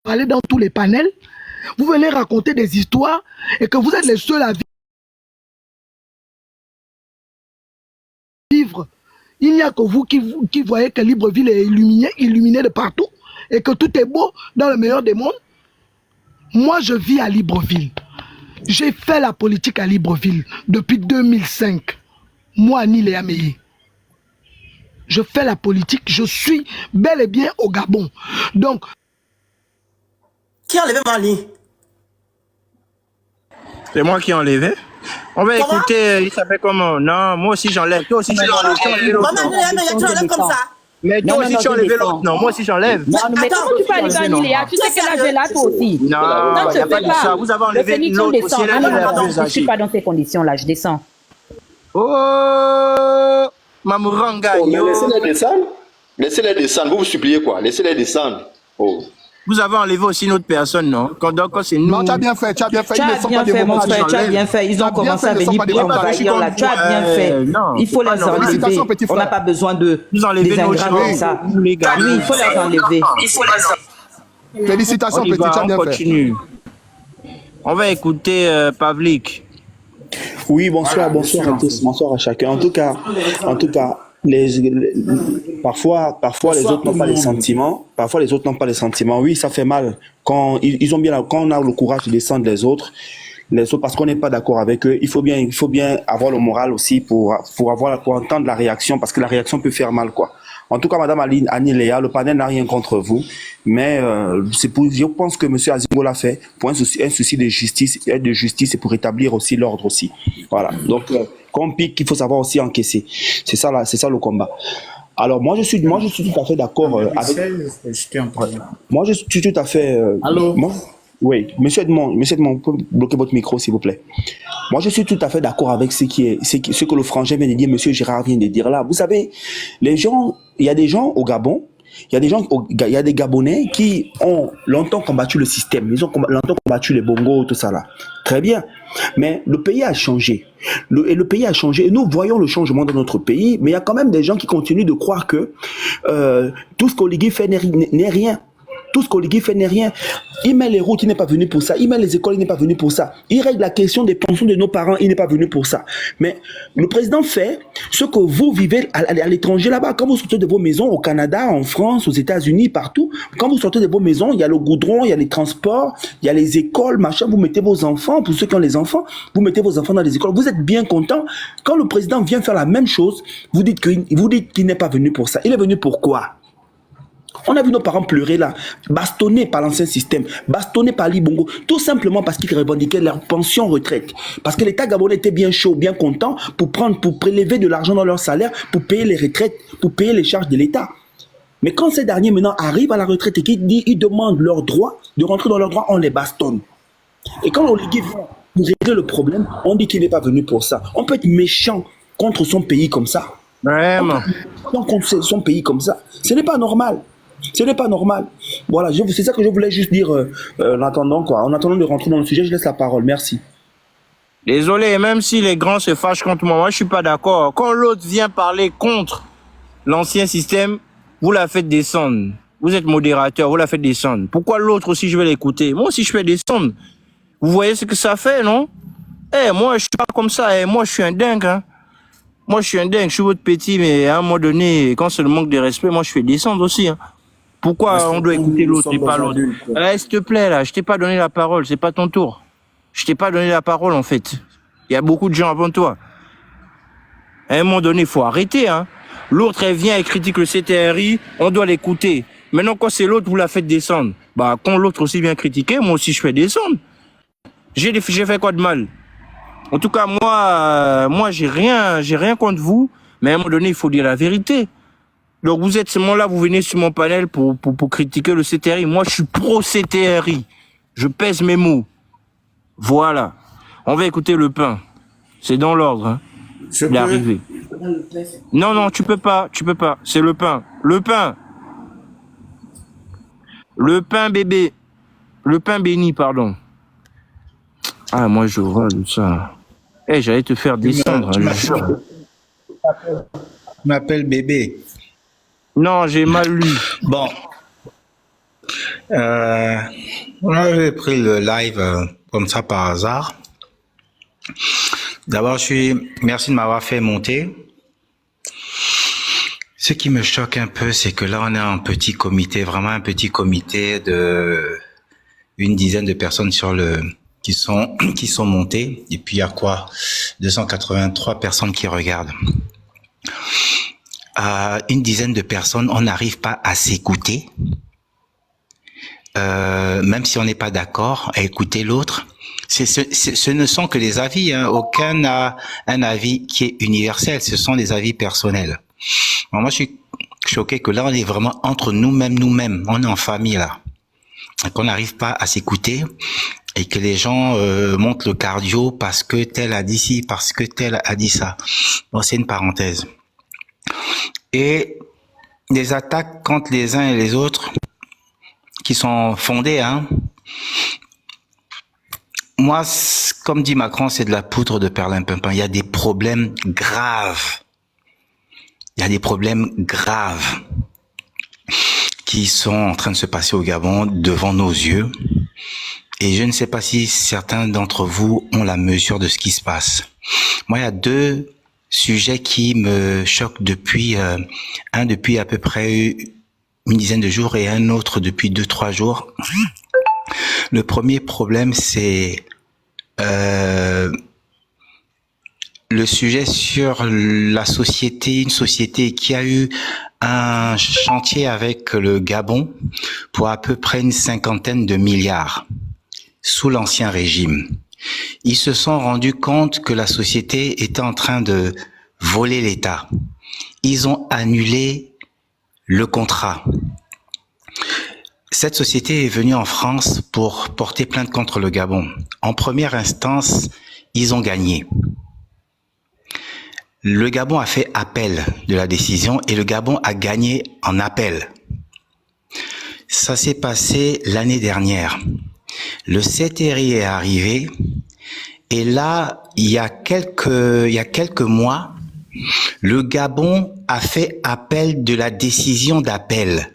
parler dans tous les panels, vous venez raconter des histoires et que vous êtes les seuls à vivre. Il n'y a que vous qui voyez que Libreville est illuminé de partout et que tout est beau dans le meilleur des mondes. Moi, je vis à Libreville. J'ai fait la politique à Libreville depuis 2005. Moi, Annie Léa Meillé. Je fais la politique, je suis bel et bien au Gabon. Donc... Qui a enlevé ma ligne? C'est moi qui ai enlevé. On va écouter, il s'appelle comment? Non, moi aussi j'enlève. Toi aussi tu enlèves comme ça. Mais toi aussi tu enlèves l'autre. Non, moi aussi j'enlève. Non, mais comment tu peux aller dans Niléa? Tu sais qu'elle a là toi aussi. Non, il n'y a pas de ça. Vous avez enlevé l'autre aussi. Je ne suis pas dans ces conditions-là, je descends. Oh, Mamouranga. Laissez-les descendre. Laissez-les descendre. Vous vous suppliez quoi? Laissez-les descendre. Oh. Vous avez enlevé aussi une autre personne, non? Quand c'est nous. Non, tu as bien fait, tu as bien fait. Tu as bien fait, mon frère, tu as bien fait. Ils ont commencé à venir pour envahir là. Tu as bien fait. Il faut les enlever. On n'a pas besoin de des ingrats comme ça. Oui, il faut les enlever. Félicitations, petit, tu as bien fait. On va écouter Pavlik. Oui, bonsoir à tous, bonsoir à chacun. En tout cas, parfois les autres n'ont pas les sentiments. Parfois les autres n'ont pas les sentiments. Oui, ça fait mal quand quand on a le courage de descendre les autres parce qu'on n'est pas d'accord avec eux. Il faut bien avoir le moral aussi pour entendre la réaction, parce que la réaction peut faire mal, quoi. En tout cas, Madame Annie Léa, le panel n'a rien contre vous, mais je pense que Monsieur Azingo l'a fait pour un souci de justice et pour établir aussi l'ordre aussi. Voilà. Donc, quand on pique, il faut savoir aussi encaisser. C'est ça le combat. Alors, moi, je suis tout à fait d'accord avec. Moi, je suis tout à fait. Allô. Oui, Monsieur Edmond, vous pouvez bloquer votre micro, s'il vous plaît. Moi, je suis tout à fait d'accord avec ce que le frangin vient de dire, Monsieur Gérard vient de dire là. Vous savez, il y a des gens au Gabon, il y a des Gabonais qui ont longtemps combattu le système, ils ont longtemps combattu les bongos, tout ça là. Très bien. Mais le pays a changé. Le pays a changé. Et nous voyons le changement dans notre pays, mais il y a quand même des gens qui continuent de croire que tout ce qu'Oligui fait n'est rien. Tout ce qu'Oligui fait n'est rien. Il met les routes, il n'est pas venu pour ça. Il met les écoles, il n'est pas venu pour ça. Il règle la question des pensions de nos parents, il n'est pas venu pour ça. Mais le président fait ce que vous vivez à l'étranger là-bas. Quand vous sortez de vos maisons au Canada, en France, aux États-Unis, partout, quand vous sortez de vos maisons, il y a le goudron, il y a les transports, il y a les écoles, machin. Vous mettez vos enfants, pour ceux qui ont les enfants, vous mettez vos enfants dans les écoles. Vous êtes bien content. Quand le président vient faire la même chose, vous dites qu'il n'est pas venu pour ça. Il est venu pour quoi? On a vu nos parents pleurer là, bastonnés par l'ancien système, bastonnés par l'Ibongo, tout simplement parce qu'ils revendiquaient leur pension retraite. Parce que l'État gabonais était bien chaud, bien content pour prélever de l'argent dans leur salaire, pour payer les retraites, pour payer les charges de l'État. Mais quand ces derniers maintenant arrivent à la retraite et qu'ils demandent leur droit, de rentrer dans leurs droits, on les bastonne. Et quand on les dit pour régler le problème, on dit qu'il n'est pas venu pour ça. On peut être méchant contre son pays comme ça. Vraiment. Contre son pays comme ça. Ce n'est pas normal. Ce n'est pas normal. Voilà, c'est ça que je voulais juste dire en attendant de rentrer dans le sujet. Je laisse la parole. Merci. Désolé, même si les grands se fâchent contre moi, je suis pas d'accord. Quand l'autre vient parler contre l'ancien système, vous la faites descendre. Vous êtes modérateur, vous la faites descendre. Pourquoi l'autre aussi, je vais l'écouter? Moi aussi, je fais descendre. Vous voyez ce que ça fait, non? Moi, je suis pas comme ça. Moi, je suis un dingue, hein. Moi, je suis un dingue. Je suis votre petit, mais à un moment donné, quand c'est le manque de respect, moi, je fais descendre aussi, hein. Pourquoi on doit écouter l'autre et pas l'autre? S'il te plaît, là, je t'ai pas donné la parole, c'est pas ton tour. Je t'ai pas donné la parole, en fait. Il y a beaucoup de gens avant toi. À un moment donné, il faut arrêter, hein. L'autre, elle vient et critique le CTRI, on doit l'écouter. Maintenant, quand c'est l'autre, vous la faites descendre. Bah, quand l'autre aussi vient critiquer, moi aussi, je fais descendre. J'ai fait quoi de mal? En tout cas, moi, j'ai rien contre vous, mais à un moment donné, il faut dire la vérité. Donc vous êtes seulement là, vous venez sur mon panel pour critiquer le CTRI. Moi, je suis pro-CTRI. Je pèse mes mots. Voilà. On va écouter le pain. C'est dans l'ordre, hein. Il est arrivé. Non, tu peux pas. C'est le pain. Le pain. Le pain bébé. Le pain béni, pardon. Ah, moi, je vois ça. J'allais te faire descendre. Tu m'appelles bébé. Non, j'ai mal lu. Bon. Moi, j'ai pris le live comme ça par hasard. D'abord, merci de m'avoir fait monter. Ce qui me choque un peu, c'est que là, on est un petit comité, vraiment un petit comité de une dizaine de personnes qui sont montées. Et puis, il y a quoi? 283 personnes qui regardent. Une dizaine de personnes, on n'arrive pas à s'écouter. Même si on n'est pas d'accord à écouter l'autre. Ce ne sont que des avis, hein. Aucun n'a un avis qui est universel, ce sont des avis personnels. Alors moi, je suis choqué que là, on est vraiment entre nous-mêmes, on est en famille là, et qu'on n'arrive pas à s'écouter, et que les gens montent le cardio parce que tel a dit ci, parce que tel a dit ça. Bon, c'est une parenthèse. Et les attaques contre les uns et les autres, qui sont fondées, hein. Moi, comme dit Macron, c'est de la poudre de perlimpinpin. Il y a des problèmes graves. Il y a des problèmes graves qui sont en train de se passer au Gabon devant nos yeux. Et je ne sais pas si certains d'entre vous ont la mesure de ce qui se passe. Moi, il y a deux sujets qui me choquent depuis, un depuis à peu près une dizaine de jours et un autre depuis 2-3 jours. Le premier problème, c'est le sujet sur la société, une société qui a eu un chantier avec le Gabon pour à peu près une 50aine de milliards sous l'ancien régime. Ils se sont rendus compte que la société était en train de voler l'État. Ils ont annulé le contrat. Cette société est venue en France pour porter plainte contre le Gabon. En première instance, ils ont gagné. Le Gabon a fait appel de la décision et le Gabon a gagné en appel. Ça s'est passé l'année dernière. Le CTRI est arrivé et là, il y a quelques mois, le Gabon a fait appel de la décision d'appel.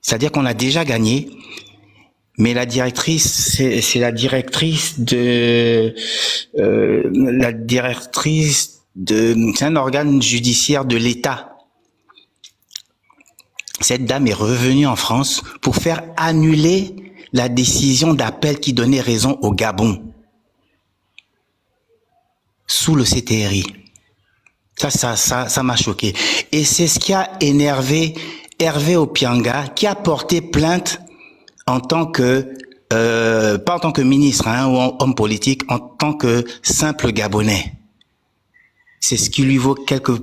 C'est-à-dire qu'on a déjà gagné, mais la directrice, c'est la directrice de, c'est un organe judiciaire de l'État. Cette dame est revenue en France pour faire annuler la décision d'appel qui donnait raison au Gabon sous le CTRI. Ça m'a choqué. Et c'est ce qui a énervé Hervé Opianga, qui a porté plainte en tant que, pas en tant que ministre, hein, ou homme politique, en tant que simple Gabonais. C'est ce qui lui vaut quelques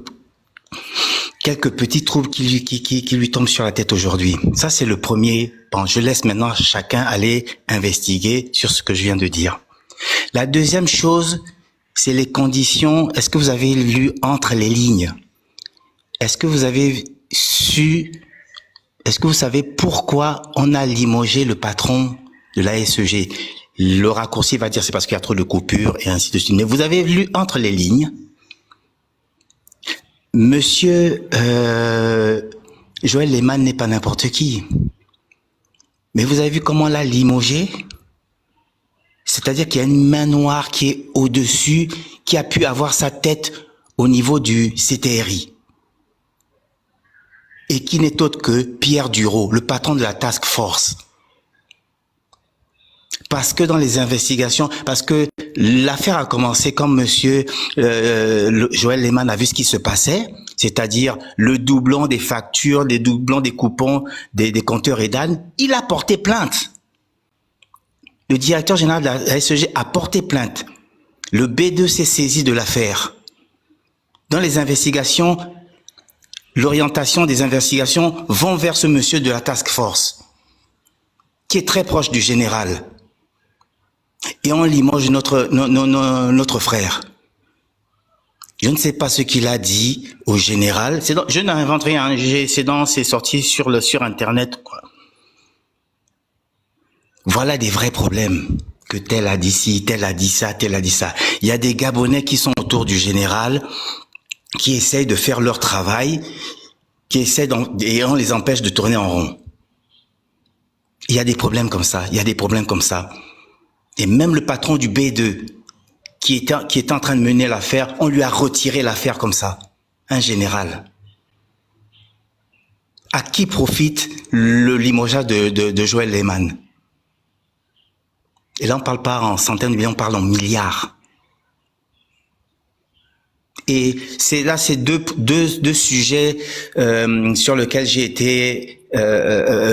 petits troubles qui lui tombent sur la tête aujourd'hui. Ça, c'est le premier. Bon, je laisse maintenant chacun aller investiguer sur ce que je viens de dire. La deuxième chose, c'est les conditions. Est-ce que vous avez lu entre les lignes? Est-ce que vous avez est-ce que vous savez pourquoi on a limogé le patron de la SEG? Le raccourci va dire c'est parce qu'il y a trop de coupures et ainsi de suite. Mais vous avez lu entre les lignes. Monsieur Joël Lehmann n'est pas n'importe qui. Mais vous avez vu comment on l'a limogé? C'est-à-dire qu'il y a une main noire qui est au-dessus, qui a pu avoir sa tête au niveau du CTRI. Et qui n'est autre que Pierre Dureau, le patron de la task force. Parce que dans les investigations, parce que l'affaire a commencé comme monsieur Joël Lehmann a vu ce qui se passait, c'est-à-dire le doublon des factures, des doublons des coupons, des compteurs EDAN, il a porté plainte. Le directeur général de la SEG a porté plainte. Le B2 s'est saisi de l'affaire. Dans les investigations, l'orientation des investigations vont vers ce monsieur de la task force, qui est très proche du général. Et on limoge notre frère. Je ne sais pas ce qu'il a dit au général. Je n'invente rien. C'est sorti sur Internet, quoi. Voilà des vrais problèmes. Que tel a dit ci, tel a dit ça, tel a dit ça. Il y a des Gabonais qui sont autour du général, qui essayent de faire leur travail, et on les empêche de tourner en rond. Il y a des problèmes comme ça, il y a des problèmes comme ça. Et même le patron du B2, qui était en train de mener l'affaire, on lui a retiré l'affaire comme ça. Un général. À qui profite le limogeage de Joël Lehmann? Et là, on ne parle pas en centaines de millions, on parle en milliards. Et c'est deux sujets sur lesquels j'ai été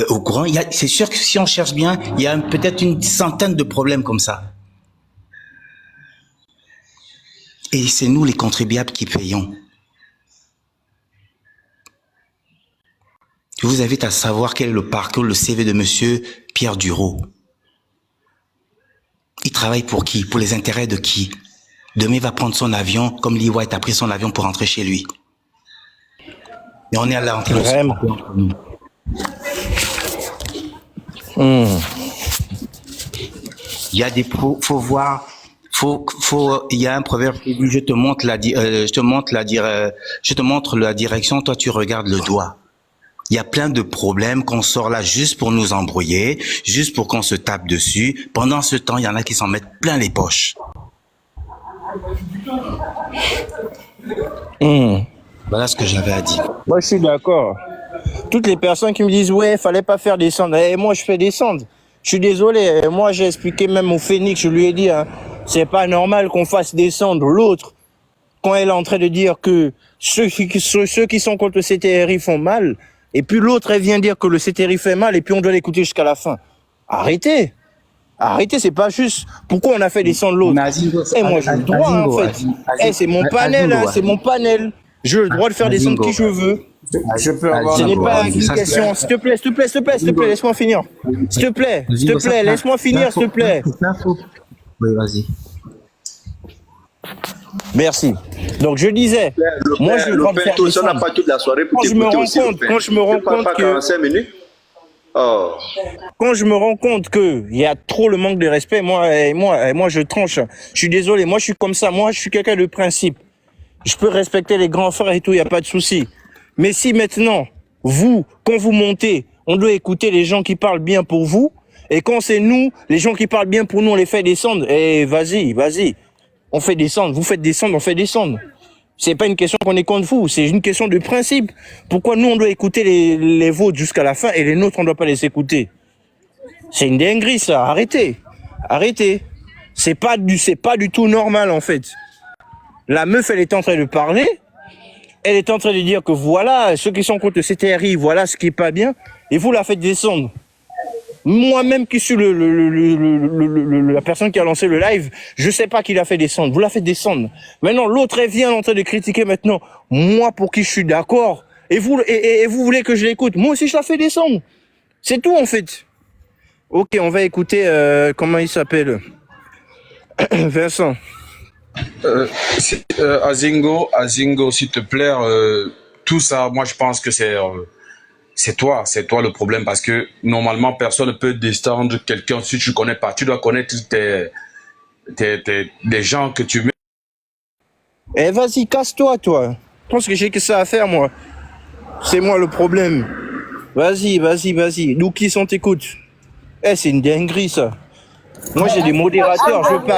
au courant. C'est sûr que si on cherche bien, il y a peut-être une centaine de problèmes comme ça. Et c'est nous, les contribuables, qui payons. Je vous invite à savoir quel est le parcours, le CV de monsieur Pierre Duro. Il travaille pour qui? Pour les intérêts de qui? Demain, il va prendre son avion, comme Lee White a pris son avion pour rentrer chez lui. Et on est à l'entrée de ce parcours. Il y a des faut voir, il y a un proverbe qui dit je te montre la direction, toi tu regardes le doigt. Il y a plein de problèmes qu'on sort là juste pour nous embrouiller, juste pour qu'on se tape dessus. Pendant ce temps, il y en a qui s'en mettent plein les poches. Voilà ce que j'avais à dire. Moi, je suis d'accord. Toutes les personnes qui me disent ouais, fallait pas faire descendre. Et moi, je fais descendre. Je suis désolé. Moi, j'ai expliqué même au Phoenix, je lui ai dit, hein, c'est pas normal qu'on fasse descendre l'autre quand elle est en train de dire que ceux qui sont contre le CTRI font mal. Et puis l'autre, elle vient dire que le CTRI fait mal et puis on doit l'écouter jusqu'à la fin. Arrêtez. Arrêtez, c'est pas juste. Pourquoi on a fait descendre l'autre? Et moi, j'ai le droit, en fait. C'est mon panel, hein, c'est mon panel. J'ai le droit de faire descendre qui je veux. Je peux avoir Ce n'est pas une question. S'il te plaît, laisse-moi finir. S'il te plaît, laisse-moi finir, s'il te plaît. Oui, vas-y. Merci. Donc je disais, moi je vais faire descendre. Ça n'a pas toute la soirée pour quand je me rends compte que 45 minutes. Oh. Quand je me rends compte que il y a trop le manque de respect, moi je tranche. Je suis désolé, moi je suis comme ça. Moi je suis quelqu'un de principe. Je peux respecter les grands frères et tout, il y a pas de souci. Mais si maintenant vous, quand vous montez, on doit écouter les gens qui parlent bien pour vous, et quand c'est nous, les gens qui parlent bien pour nous, on les fait descendre. Eh vas-y. On fait descendre, vous faites descendre, on fait descendre. C'est pas une question qu'on est contre vous, c'est une question de principe. Pourquoi nous, on doit écouter les vôtres jusqu'à la fin et les nôtres, on doit pas les écouter? C'est une dinguerie, ça. Arrêtez. C'est pas du tout normal, en fait. La meuf, elle est en train de parler. Elle est en train de dire que voilà, ceux qui sont contre le CTRI, voilà ce qui est pas bien. Et vous la faites descendre. Moi-même qui suis la personne qui a lancé le live, je sais pas qui l'a fait descendre. Vous la faites descendre. Maintenant, l'autre, elle vient en train de critiquer maintenant. Moi, pour qui je suis d'accord. Et vous voulez que je l'écoute. Moi aussi, je la fais descendre. C'est tout, en fait. Ok, on va écouter, comment il s'appelle? Vincent. Azingo, s'il te plaît, tout ça, moi, je pense que c'est toi le problème, parce que normalement personne ne peut descendre quelqu'un si tu connais pas. Tu dois connaître des gens que tu mets. Eh vas-y, casse-toi, toi. Je pense que j'ai que ça à faire, moi. C'est moi le problème. Vas-y. Nous qui sont t'écoute. Eh, c'est une dinguerie, ça. Moi, j'ai des modérateurs, je veux pas.